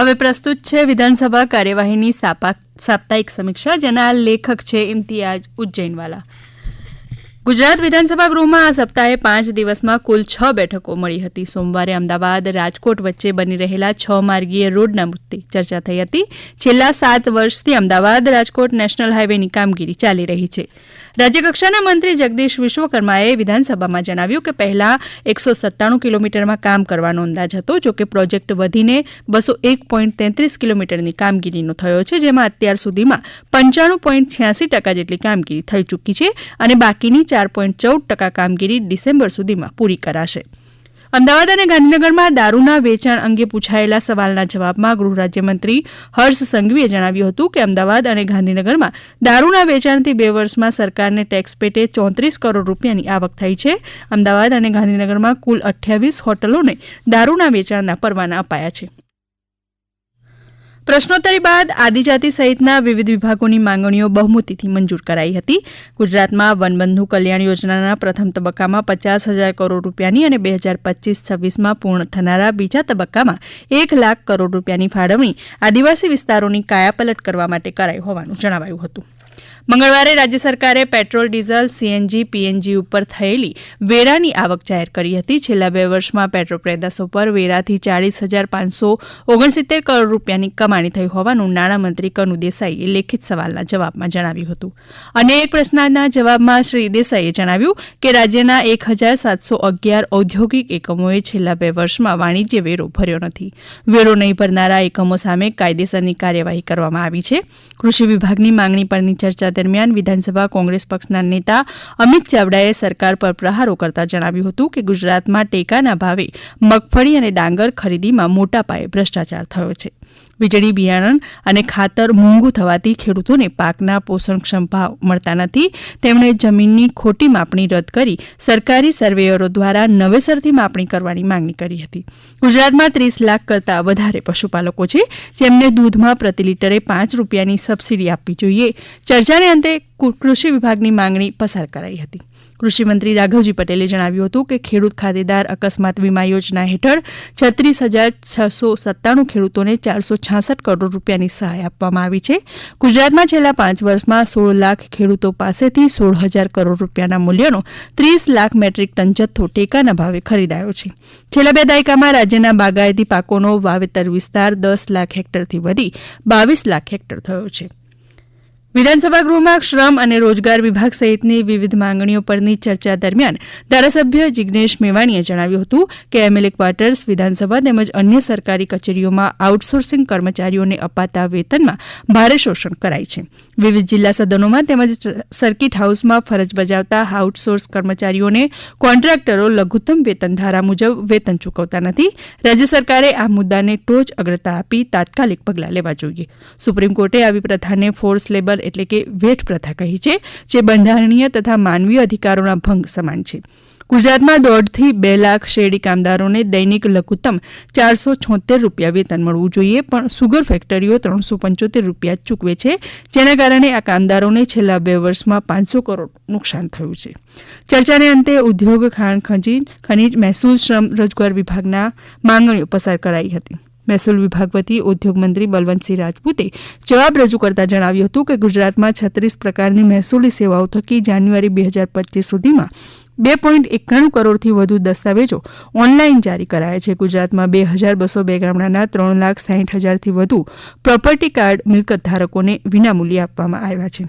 હવે પ્રસ્તુત છે વિધાનસભા કાર્યવાહીની સાપ્તાહિક સમીક્ષા, જેના લેખક છે ઇમ્તિયાજ ઉજ્જૈનવાલા. ગુજરાત વિધાનસભા ગૃહમાં આ સપ્તાહે 5 દિવસમાં કુલ 6 બેઠકો મળી હતી. સોમવારે અમદાવાદ રાજકોટ વચ્ચે બની રહેલા 6 માર્ગીય રોડના મુદ્દે ચર્ચા થઈ હતી. છેલ્લા 7 વર્ષથી અમદાવાદ રાજકોટ નેશનલ હાઈવેની કામગીરી ચાલી રહી છે. રાજ્યકક્ષાના મંત્રી જગદીશ વિશ્વકર્માએ વિધાનસભામાં જણાવ્યું કે પહેલા 197 કિલોમીટરમાં કામ કરવાનો અંદાજ હતો, જોકે પ્રોજેક્ટ વધીને 201.33 કિલોમીટરની કામગીરીનો થયો છે, જેમાં અત્યાર સુધીમાં 95.86% જેટલી કામગીરી થઈ ચૂકી છે અને બાકીની 4.14% કામગીરી ડિસેમ્બર સુધીમાં પૂરી કરાશે. અમદાવાદ અને ગાંધીનગરમાં દારૂના વેચાણ અંગે પૂછાયેલા સવાલના જવાબમાં ગૃહ રાજ્યમંત્રી હર્ષ સંઘવીએ જણાવ્યું હતું કે અમદાવાદ અને ગાંધીનગરમાં દારૂના વેચાણથી 2 વર્ષમાં સરકારને ટેક્સ પેટે 34 કરોડ રૂપિયાની આવક થઈ છે. અમદાવાદ અને ગાંધીનગરમાં કુલ 28 હોટલોને દારૂના વેચાણના પરવાના અપાયા છે. પ્રશ્નોત્તરી બાદ આદિજાતિ સહિતના વિવિધ વિભાગોની માંગણીઓ બહુમતીથી મંજૂર કરાઈ હતી. ગુજરાતમાં વનબંધુ કલ્યાણ યોજનાના પ્રથમ તબક્કામાં 50,000 કરોડ રૂપિયાની અને 2025-26માં પૂર્ણ થનારા બીજા તબક્કામાં 1 લાખ કરોડ રૂપિયાની ફાળવણી આદિવાસી વિસ્તારોની કાયાપલટ કરવા માટે કરાઈ હોવાનું જણાવાયું હતું. મંગળવારે રાજ્ય સરકારે પેટ્રોલ, ડીઝલ, સીએનજી, પીએનજી ઉપર થયેલી વેરાની આવક જાહેર કરી હતી. છેલ્લા 2 વર્ષમાં પેટ્રોલ પેદાશો પર વેરાથી 40,569 કરોડ રૂપિયાની કમાણી થઈ હોવાનું નાણામંત્રી કનુ દેસાઈએ લેખિત સવાલના જવાબમાં જણાવ્યું હતું. અને એક પ્રશ્નના જવાબમાં શ્રી દેસાઈએ જણાવ્યું કે રાજ્યના 1,711 ઔદ્યોગિક એકમોએ છેલ્લા 2 વર્ષમાં વાણિજ્ય વેરો ભર્યો નથી. વેરો નહીં ભરનારા એકમો સામે કાયદેસરની કાર્યવાહી કરવામાં આવી છે. કૃષિ વિભાગની માંગણી પરની ચર્ચા દરમિયાન વિધાનસભા કોંગ્રેસ પક્ષના નેતા અમિત ચાવડાએ સરકાર પર પ્રહારો કરતા જણાવ્યું હતું કે ગુજરાતમાં ટેકાના ભાવે મગફળી અને ડાંગર ખરીદીમાં મોટા પાયે ભ્રષ્ટાચાર થયો છે. વીજળી, બિયારણ અને ખાતર મોંઘું થવાથી ખેડૂતોને પાકના પોષણક્ષમ ભાવ મળતા નથી. તેમણે જમીનની ખોટી માપણી રદ કરી સરકારી સર્વેયરો દ્વારા નવેસરથી માપણી કરવાની માંગણી કરી હતી. ગુજરાતમાં 30 લાખ કરતાં વધારે પશુપાલકો છે, જેમને દૂધમાં પ્રતિ લીટરે 5 રૂપિયાની સબસિડી આપવી જોઈએ. ચર્ચાને અંતે કૃષિ વિભાગની માંગણી પસાર કરાઈ હતી. કૃષિમંત્રી રાઘવજી પટેલે જણાવ્યું હતું કે ખેડૂત ખાતેદાર અકસ્માત વીમા યોજના હેઠળ 36,697 ખેડૂતોને 466 કરોડ રૂપિયાની સહાય આપવામાં આવી છે. ગુજરાતમાં છેલ્લા 5 વર્ષમાં 16 લાખ ખેડૂતો પાસેથી 16,000 કરોડ રૂપિયાના મૂલ્યનો 30 લાખ મેટ્રિક ટન જથ્થો ટેકાના ભાવે ખરીદાયો છે. છેલ્લા 2 દાયકામાં રાજ્યના બાગાયતી પાકોનો વાવેતર વિસ્તાર 10 લાખ હેક્ટરથી વધી 22 લાખ હેક્ટર થયો છે. વિધાનસભા ગૃહમાં શ્રમ અને રોજગાર વિભાગ સહિતની વિવિધ માંગણીઓ પરની ચર્ચા દરમિયાન ધારાસભ્ય જિગ્નેશ મેવાણીએ જણાવ્યું હતું કે એમએલએ ક્વાર્ટર્સ, વિધાનસભા તેમજ અન્ય સરકારી કચેરીઓમાં આઉટસોર્સિંગ કર્મચારીઓને અપાતા વેતનમાં ભારે શોષણ કરાય છે. વિવિધ જિલ્લા સદનોમાં તેમજ સર્કિટ હાઉસમાં ફરજ બજાવતા આઉટસોર્સ કર્મચારીઓને કોન્ટ્રાક્ટરો લઘુત્તમ વેતન ધારા મુજબ વેતન ચૂકવતા નથી. રાજ્ય સરકારે આ મુદ્દાને ટોચ અગ્રતા આપી તાત્કાલિક પગલાં લેવા જોઈએ. સુપ્રીમ કોર્ટે આવી પ્રથાને ફોર્સ લેબર એટલે કે વેઠ પ્રથા કહી છે, જે બંધારણીય તથા માનવીય અધિકારોના ભંગ સમાન છે. ગુજરાતમાં 1.5 થી 2 લાખ શેરડી કામદારોને દૈનિક લઘુત્તમ 476 રૂપિયા વેતન મળવું જોઈએ, પણ સુગર ફેક્ટરીઓ 375 રૂપિયા ચૂકવે છે, જેના કારણે આ કામદારોને છેલ્લા 2 વર્ષમાં 500 કરોડ નુકસાન થયું છે. ચર્ચાને અંતે ઉદ્યોગ, ખાણ, ખનીજ, મહેસૂલ, શ્રમ રોજગાર વિભાગના માંગણીઓ પસાર કરાઈ હતી. મહેસૂલ વિભાગ વતી ઉદ્યોગ મંત્રી બલવંતસિંહ રાજપૂતે જવાબ રજૂ કરતા જણાવ્યું હતું કે ગુજરાતમાં 36 પ્રકારની મહેસૂલી સેવાઓ થકી જાન્યુઆરી 2025 સુધીમાં 2.91 કરોડથી વધુ દસ્તાવેજો ઓનલાઈન જારી કરાયા છે. ગુજરાતમાં 2,202 ગામડાના 3,60,000થી વધુ પ્રોપર્ટી કાર્ડ મિલકત ધારકોને વિનામૂલ્યે આપવામાં આવ્યા છે.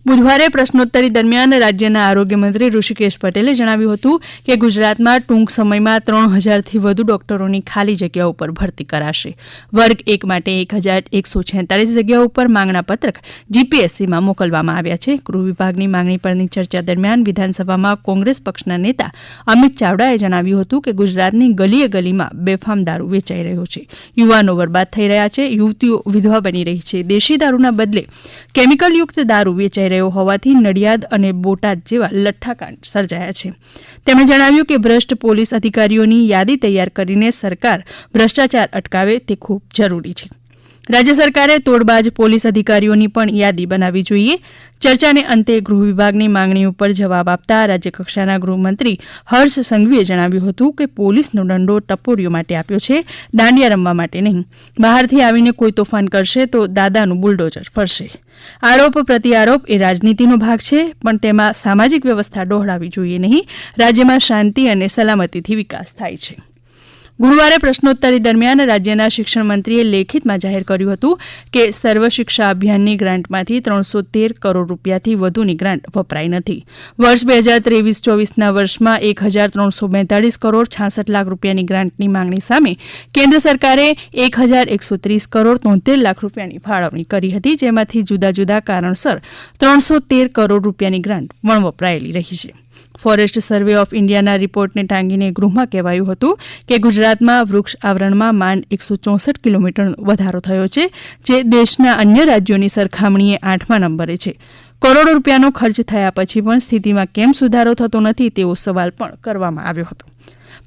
બુધવારે પ્રશ્નોત્તરી દરમિયાન રાજ્યના આરોગ્ય મંત્રી ઋષિકેશ પટેલે જણાવ્યું હતું કે ગુજરાતમાં ટૂંક સમયમાં 3,000થી વધુ ડોક્ટરોની ખાલી જગ્યાઓ પર ભરતી કરાશે. વર્ગ 1 માટે 1,146 જગ્યાઓ પર માંગણા પત્રક જીપીએસસીમાં મોકલવામાં આવ્યા છે. ગૃહ વિભાગની માંગણી પરની ચર્ચા દરમિયાન વિધાનસભામાં કોંગ્રેસ પક્ષના નેતા અમિત ચાવડાએ જણાવ્યું હતું કે ગુજરાતની ગલીએ ગલીમાં બેફામ દારૂ વેચાઈ રહ્યો છે. યુવાનો બરબાદ થઈ રહ્યા છે, યુવતીઓ વિધવા બની રહી છે. દેશી દારૂના બદલે કેમિકલયુક્ત દારૂ વેચાઈ રહ્યો હોવાથી નડિયાદ અને બોટાદ જેવા લઠ્ઠાકાંડ સર્જાયા છે. તેમણે જણાવ્યું કે ભ્રષ્ટ પોલીસ અધિકારીઓની યાદી તૈયાર કરીને સરકાર ભ્રષ્ટાચાર અટકાવે તે ખૂબ જરૂરી છે. રાજ્ય સરકારે તોડબાજ પોલીસ અધિકારીઓની પણ યાદી બનાવવી જોઈએ. ચર્ચાને અંતે ગૃહ વિભાગની માંગણી ઉપર જવાબ આપતા રાજ્યકક્ષાના ગૃહમંત્રી હર્ષ સંઘવીએ જણાવ્યું હતું કે પોલીસનો દંડો ટપોરીઓ માટે આપ્યો છે, દાંડિયા રમવા માટે નહીં. બહારથી આવીને કોઈ તોફાન કરશે તો દાદાનું બુલડોઝર ફરશે. આરોપ પ્રત્યારોપ એ રાજનીતિનો ભાગ છે, પણ તેમાં સામાજિક વ્યવસ્થા ડહોળાવી જોઈએ નહીં. રાજ્યમાં શાંતિ અને સલામતીથી વિકાસ થાય છે. ગુરુવારે પ્રશ્નોત્તરી દરમિયાન રાજ્યના શિક્ષણ મંત્રીએ લેખિતમાં જાહેર કર્યું હતું કે સર્વ શિક્ષા અભિયાનની ગ્રાન્ટમાંથી 313 કરોડ રૂપિયાથી વધુની ગ્રાન્ટ વપરાઈ નથી. વર્ષ 2023-24ના વર્ષમાં 1342 કરોડ 66 લાખ રૂપિયાની ગ્રાન્ટની માંગણી સામે કેન્દ્ર સરકારે 1130 કરોડ 73 લાખ રૂપિયાની ફાળવણી કરી હતી, જેમાંથી જુદા જુદા કારણસર 313 કરોડ રૂપિયાની ગ્રાન્ટ વણવપરાયેલી રહી છે. ફોરેસ્ટ સર્વે ઓફ ઇન્ડિયાના રિપોર્ટને ટાંકીને ગૃહમાં કહેવાયું હતું કે ગુજરાતમાં વૃક્ષ આવરણમાં માંડ 164 કિલોમીટરનો વધારો થયો છે, જે દેશના અન્ય રાજ્યોની સરખામણીએ 8મા નંબરે છે. કરોડો રૂપિયાનો ખર્ચ થયા પછી પણ સ્થિતિમાં કેમ સુધારો થતો નથી તેવો સવાલ પણ કરવામાં આવ્યો હતો.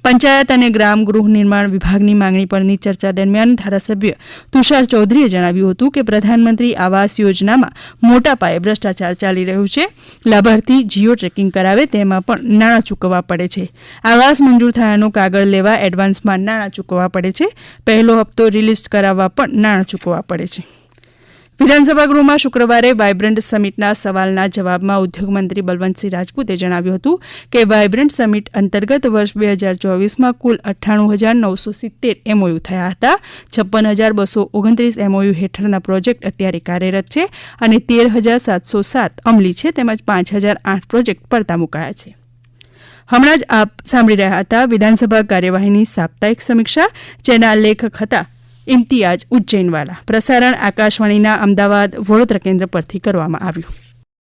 પંચાયત અને ગ્રામ ગૃહ નિર્માણ વિભાગની માંગણી પરની ચર્ચા દરમિયાન ધારાસભ્ય તુષાર ચૌધરીએ જણાવ્યું હતું કે પ્રધાનમંત્રી આવાસ યોજનામાં મોટા પાયે ભ્રષ્ટાચાર ચાલી રહ્યું છે. લાભાર્થી જીઓ ટ્રેકિંગ કરાવે તેમાં પણ નાણાં ચૂકવવા પડે છે. આવાસ મંજૂર થયાનું કાગળ લેવા એડવાન્સમાં નાણાં ચૂકવવા પડે છે. પહેલો હપ્તો રિલીઝ કરાવવા પણ નાણાં ચૂકવવા પડે છે. વિધાનસભા ગૃહમાં શુક્રવારે વાયબ્રન્ટ સમિટના સવાલના જવાબમાં ઉદ્યોગમંત્રી બલવંતસિંહ રાજપૂતે જણાવ્યું હતું કે વાયબ્રન્ટ સમિટ અંતર્ગત વર્ષ 2024માં કુલ 98,970 એમઓયુ થયા હતા. 56,229 એમઓયુ હેઠળના પ્રોજેક્ટ અત્યારે કાર્યરત છે અને 13,707 અમલી છે, તેમજ 5,008 પ્રોજેક્ટ પડતા મુકાયા છે. હમણાં જ આપ સાંભળી રહ્યા હતા વિધાનસભા કાર્યવાહીની સાપ્તાહિક સમીક્ષા, જેના લેખક હતા ઇમ્તિયાજ ઉજ્જૈનવાલા. પ્રસારણ આકાશવાણીના અમદાવાદ વડોદરા કેન્દ્ર પરથી કરવામાં આવ્યું.